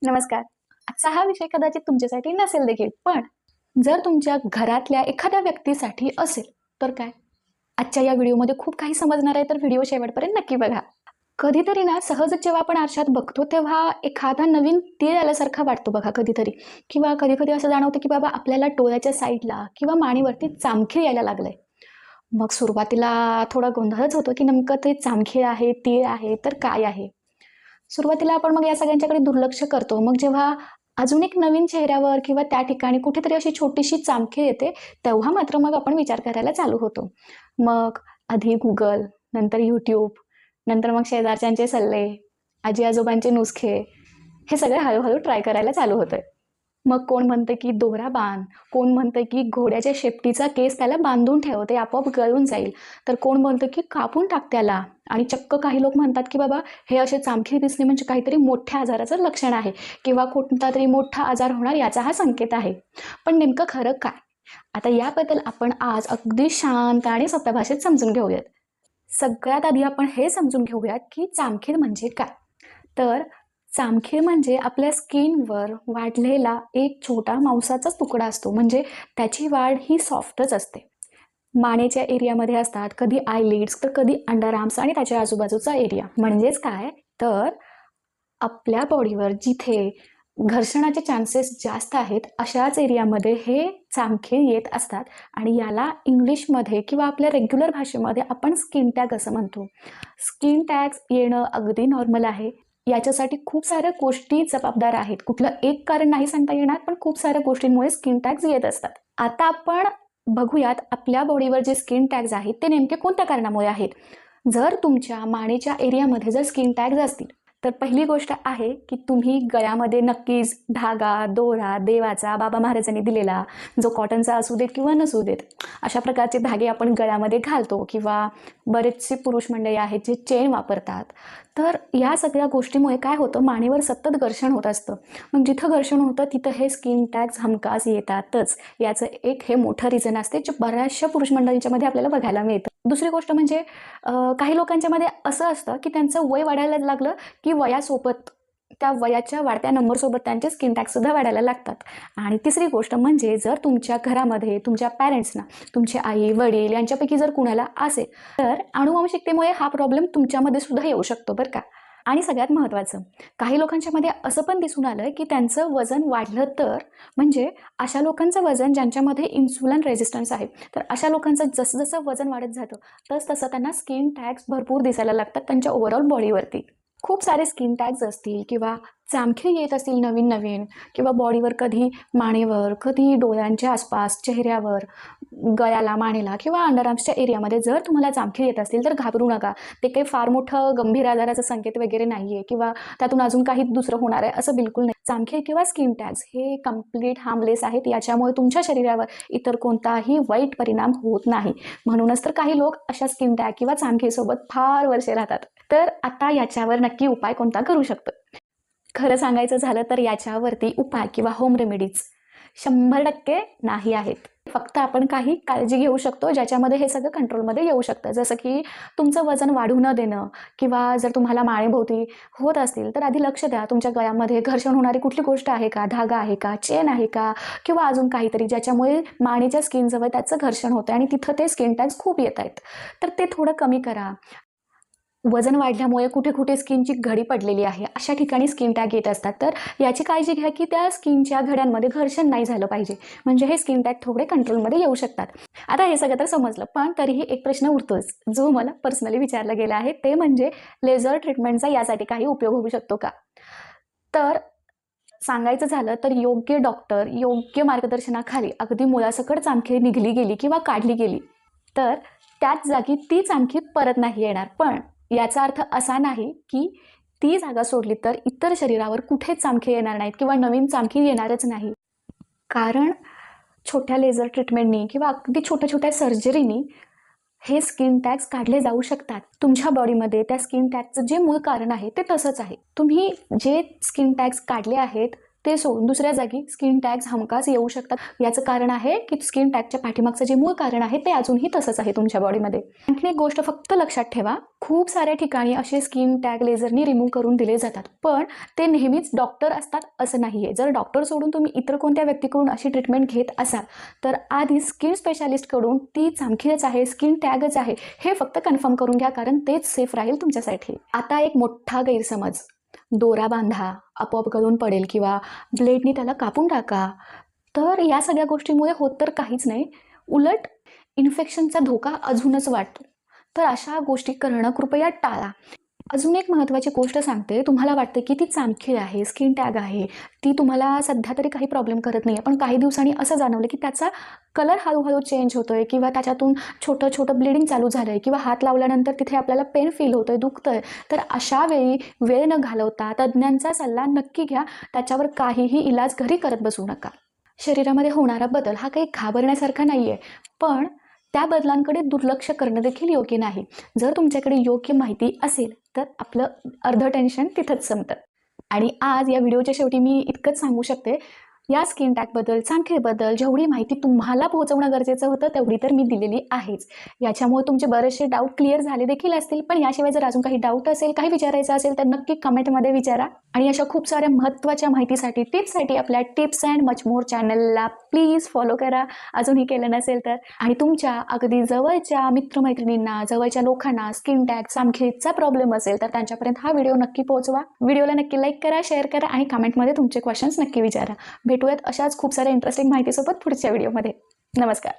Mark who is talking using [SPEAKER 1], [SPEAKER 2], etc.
[SPEAKER 1] नमस्कार. आजचा हा विषय कदाचित तुमच्यासाठी नसेल देखील, पण जर तुमच्या घरातल्या एखाद्या व्यक्तीसाठी असेल, तर काय? आजच्या या व्हिडिओमध्ये खूप काही समजणार आहे, तर व्हिडिओ शेवटपर्यंत नक्की बघा. कधीतरी ना सहजच जेव्हा आपण आरशात बघतो, तेव्हा एखादा नवीन तीळ आल्यासारखा वाटतो बघा कधीतरी. किंवा कधी-कधी असं जाणवतं, की बाबा आपल्याला डोळ्याच्या साईडला किंवा मानेवरती चामखीळ यायला लागलंय. मग सुरुवातीला थोडा गोंधळच होतो, की नेमकं ते चामखीळ आहे, तीळ आहे, तर काय आहे? सुरुवातीला आपण मग या सगळ्यांच्याकडे दुर्लक्ष करतो. मग जेव्हा अजून एक नवीन चेहऱ्यावर किंवा त्या ठिकाणी कुठेतरी अशी छोटीशी चामखीळ येते, तेव्हा मात्र मग आपण विचार करायला चालू होतो. मग आधी Google, नंतर YouTube, नंतर मग शेजारच्यांचे सल्ले, आजी-आजोबांचे नुसखे, हे सगळं हळू ट्राय करायला चालू होतंय. मग कोण म्हणतं की दोरा बांध, कोण म्हणतं की घोड्याच्या शेपटीचा केस त्याला बांधून ठेव, ते आपोआप गळून जाईल. तर कोण म्हणतं की कापून टाक त्याला. आणि चक्क काही लोक म्हणतात की बाबा हे असे चामखीळ दिसणे म्हणजे काहीतरी मोठ्या आजाराचं लक्षण आहे किंवा कोणता तरी मोठा आजार होणार याचा हा संकेत आहे. पण नेमकं खरं काय? आता याबद्दल आपण आज अगदी शांत आणि सोप्या भाषेत समजून घेऊयात. सगळ्यात आधी आपण हे समजून घेऊयात की चामखीळ म्हणजे काय? तर चामखीळ म्हणजे आपल्या स्किनवर वाढलेला एक छोटा मांसाचाच तुकडा असतो. म्हणजे त्याची वाढ ही सॉफ्टच असते. मानेच्या एरियामध्ये असतात, कधी आयलिड्स तर कधी अंडर आर्म्स आणि त्याच्या आजूबाजूचा एरिया. म्हणजेच काय? तर आपल्या बॉडीवर जिथे घर्षणाचे चान्सेस जास्त आहेत, अशाच एरियामध्ये हे चामखीळ येत असतात आणि याला इंग्लिशमध्ये किंवा आपल्या रेग्युलर भाषेमध्ये आपण स्किन टॅग असं म्हणतो. स्किन टॅग्स येणं अगदी नॉर्मल आहे. याच्यासाठी खूप साऱ्या गोष्टी जबाबदार आहेत. कुठलं एक कारण नाही सांगता येणार, पण खूप साऱ्या गोष्टींमुळे स्किन टॅग्स येत असतात. आता आपण बघूयात आपल्या बॉडीवर जे स्किन टॅग्स आहेत ते नेमके कोणत्या कारणामुळे आहेत. जर तुमच्या मानेच्या एरियामध्ये जर स्किन टॅग्स असतील, तर पहिली गोष्ट आहे की तुम्ही गळ्यामध्ये नक्कीच धागा, दोरा, देवाचा, बाबा महाराजांनी दिलेला, जो कॉटनचा असू देत किंवा नसू देत, अशा प्रकारचे धागे आपण गळ्यामध्ये घालतो किंवा बरेचसे पुरुष मंडळी आहेत जे चेन वापरतात. तर या सगळ्या गोष्टीमुळे काय होतं, मानेवर सतत घर्षण होत असतं. मग जिथं घर्षण होतं तिथं हे स्किन टॅग्स हमखास येतातच. याचं एक हे मोठं रिझन असते, जे बऱ्याचशा पुरुष मंडळींच्यामध्ये आपल्याला बघायला मिळतं. दुसरी गोष्ट म्हणजे काही लोकांच्यामध्ये असं असतं की त्यांचं वय वाढायला लागलं की वयासोबत त्या वयाच्या वाढत्या नंबरसोबत त्यांचे स्किन टॅगसुद्धा वाढायला लागतात. आणि तिसरी गोष्ट म्हणजे जर तुमच्या घरामध्ये तुमच्या पॅरेंट्सना, तुमचे आई वडील यांच्यापैकी जर कुणाला असेल, तर आनुवंशिकतेमुळे हा प्रॉब्लेम तुमच्यामध्ये सुद्धा येऊ शकतो बरं का. आणि सगळ्यात महत्त्वाचं, काही लोकांच्यामध्ये असं पण दिसून आलं की त्यांचं वजन वाढलं तर, म्हणजे अशा लोकांचं वजन ज्यांच्यामध्ये इन्सुलिन रेझिस्टन्स आहे, तर अशा लोकांचं जसं जसं वजन वाढत जातं तसं त्यांना स्किन टॅग्स भरपूर दिसायला लागतात त्यांच्या ओव्हरऑल बॉडीवरती. खूप सारे स्किन टॅग्स असतील किंवा चामखीळ येत असतील नवीन नवीन, किंवा बॉडीवर कधी मानेवर, कधी डोळ्यांच्या आसपास, चेहऱ्यावर, गळ्याला, मानेला किंवा अंडरआर्म्सच्या एरियामध्ये जर तुम्हाला चामखीळ येत असतील तर घाबरू नका. ते काही फार मोठं गंभीर आजाराचा संकेत वगैरे नाही आहे किंवा त्यातून अजून काही दुसरं होणार आहे असं बिलकुल नाही. चामखीळ किंवा स्किन टॅग्स हे कम्प्लीट हार्मलेस आहेत. याच्यामुळे तुमच्या शरीरावर इतर कोणताही वाईट परिणाम होत नाही. म्हणूनच तर काही लोक अशा स्किन टॅग किंवा चामखीळसोबत फार वर्षे राहतात. तर आता याच्यावर नक्की उपाय कोणता करू शकतो? खरं सांगायचं झालं तर याच्यावरती उपाय किंवा होम रेमेडीज 100% नाही आहेत. फक्त आपण काही काळजी घेऊ शकतो ज्याच्यामध्ये हे सगळं कंट्रोलमध्ये येऊ शकतं. जसं की तुमचं वजन वाढू न देणं, किंवा जर तुम्हाला मानेभोवती होत असतील तर आधी लक्ष द्या. तुमच्या गळ्यामध्ये घर्षण होणारी कुठली गोष्ट आहे का? धागा आहे का? चेन आहे का? किंवा अजून काहीतरी ज्याच्यामुळे मानेच्या स्किनजवळ त्याचं घर्षण होतं आणि तिथं ते स्किन टॅग्स खूप येत आहेत. तर ते थोडं कमी करा. वजन वाढल्यामुळे कुठे कुठे स्किनची घडी पडलेली आहे, अशा ठिकाणी स्किन टॅग येत असतात. तर याची काळजी घ्या की त्या स्किनच्या घड्यांमध्ये घर्षण नाही झालं पाहिजे, म्हणजे हे स्किन टॅग थोडे कंट्रोलमध्ये येऊ शकतात. आता हे सगळं तर समजलं, पण तरीही एक प्रश्न उरतोच जो मला पर्सनली विचारला गेला आहे, ते म्हणजे लेझर ट्रीटमेंटचा यासाठी काही उपयोग होऊ शकतो का? तर सांगायचं झालं तर योग्य डॉक्टर, योग्य मार्गदर्शनाखाली अगदी मुळासकट चामखीळ निघली गेली किंवा काढली गेली तर त्याच जागी ती चामखीळ परत नाही येणार. पण याचा अर्थ असा नाही की ती जागा सोडली तर इतर शरीरावर कुठेच चामखीळ येणार नाहीत किंवा नवीन चामखीळ येणारच नाही. कारण छोट्या लेझर ट्रीटमेंटनी किंवा अगदी छोट्या छोट्या सर्जरीनी हे स्किन टॅग्स काढले जाऊ शकतात. तुमच्या बॉडीमध्ये त्या स्किन टॅगचं जे मूळ कारण आहे ते तसंच आहे. तुम्ही जे स्किन टॅग्स काढले आहेत ते सोडून दुसऱ्या जागी स्किन टॅग्स हमखास येऊ शकतात। याचं कारण आहे की स्किन टॅगच्या पाठीमागचं जे मूळ कारण आहे ते अजूनही तसंच आहे तुमच्या बॉडीमध्ये। आणखी एक गोष्ट फक्त लक्षात ठेवा, खूप साऱ्या ठिकाणी असे स्किन टॅग लेझरनी रिमूव्ह करून दिले जातात, पण ते नेहमीच डॉक्टर असतात असं नाही आहे। जर डॉक्टर सोडून तुम्ही इतर कोणत्या व्यक्तीकडून अशी ट्रीटमेंट घेत असाल तर आधी स्किन स्पेशालिस्टकडून ती चामखीच आहे, स्किन टॅगच आहे हे फक्त कन्फर्म करून घ्या, कारण तेच सेफ राहील तुमच्यासाठी। आता एक मोठा गैरसमज, दोरा बांधा, आपोआप गळून पडेल किंवा ब्लेडनी त्याला कापून टाका, तर या सगळ्या गोष्टीमुळे होत तर काहीच नाही, उलट इन्फेक्शनचा धोका अजूनच वाढतो। तर अशा गोष्टी करणं कृपया टाळा। अजून एक महत्त्वाची गोष्ट सांगते, तुम्हाला वाटते की ती चामखीळ आहे, स्किन टॅग आहे, ती तुम्हाला सध्या तरी काही प्रॉब्लेम करत नाही आहे, पण काही दिवसांनी असं जाणवलं की त्याचा कलर हळूहळू चेंज होतोय किंवा त्याच्यातून छोटं छोटं ब्लिडिंग चालू झालं आहे किंवा हात लावल्यानंतर तिथे आपल्याला पेन फील होतोय, दुखतंय, तर अशा वेळी वेळ न घालवता तज्ज्ञांचा सल्ला नक्की घ्या। त्याच्यावर काहीही इलाज घरी करत बसू नका। शरीरामध्ये होणारा बदल हा काही घाबरण्यासारखा नाही आहे, पण त्या बदलांकडे दुर्लक्ष करणं देखील योग्य नाही। जर तुमच्याकडे योग्य माहिती असेल तर आपलं अर्धं टेन्शन तिथंच संपतं। आणि आज या व्हिडिओच्या शेवटी मी इतकंच सांगू शकते, या स्किन टॅगबद्दल, चामखीळबद्दल जेवढी माहिती तुम्हाला पोहोचवणं गरजेचं होतं तेवढी तर मी दिलेली आहेच। याच्यामुळे तुमचे बरेचसे डाऊट क्लिअर झाले देखील असतील, पण याशिवाय जर अजून काही डाऊट असेल, काही विचारायचं असेल तर नक्की कमेंटमध्ये विचारा। आणि अशा खूप साऱ्या महत्त्वाच्या माहितीसाठी, टिप्ससाठी आपल्या टिप्स अँड मच मोर चॅनलला प्लीज फॉलो करा, अजूनही केलं नसेल तर। आणि तुमच्या अगदी जवळच्या मित्रमैत्रिणींना, जवळच्या लोकांना स्किन टॅग, चामखीळचा प्रॉब्लेम असेल तर त्यांच्यापर्यंत हा व्हिडिओ नक्की पोहोचवा। व्हिडिओला नक्की लाईक करा, शेअर करा आणि कमेंटमध्ये तुमचे क्वेश्चन्स नक्की विचारा। भेटूयात अशाच खूप साऱ्या इंटरेस्टिंग माहितीसोबत पुढच्या व्हिडिओमध्ये। नमस्कार।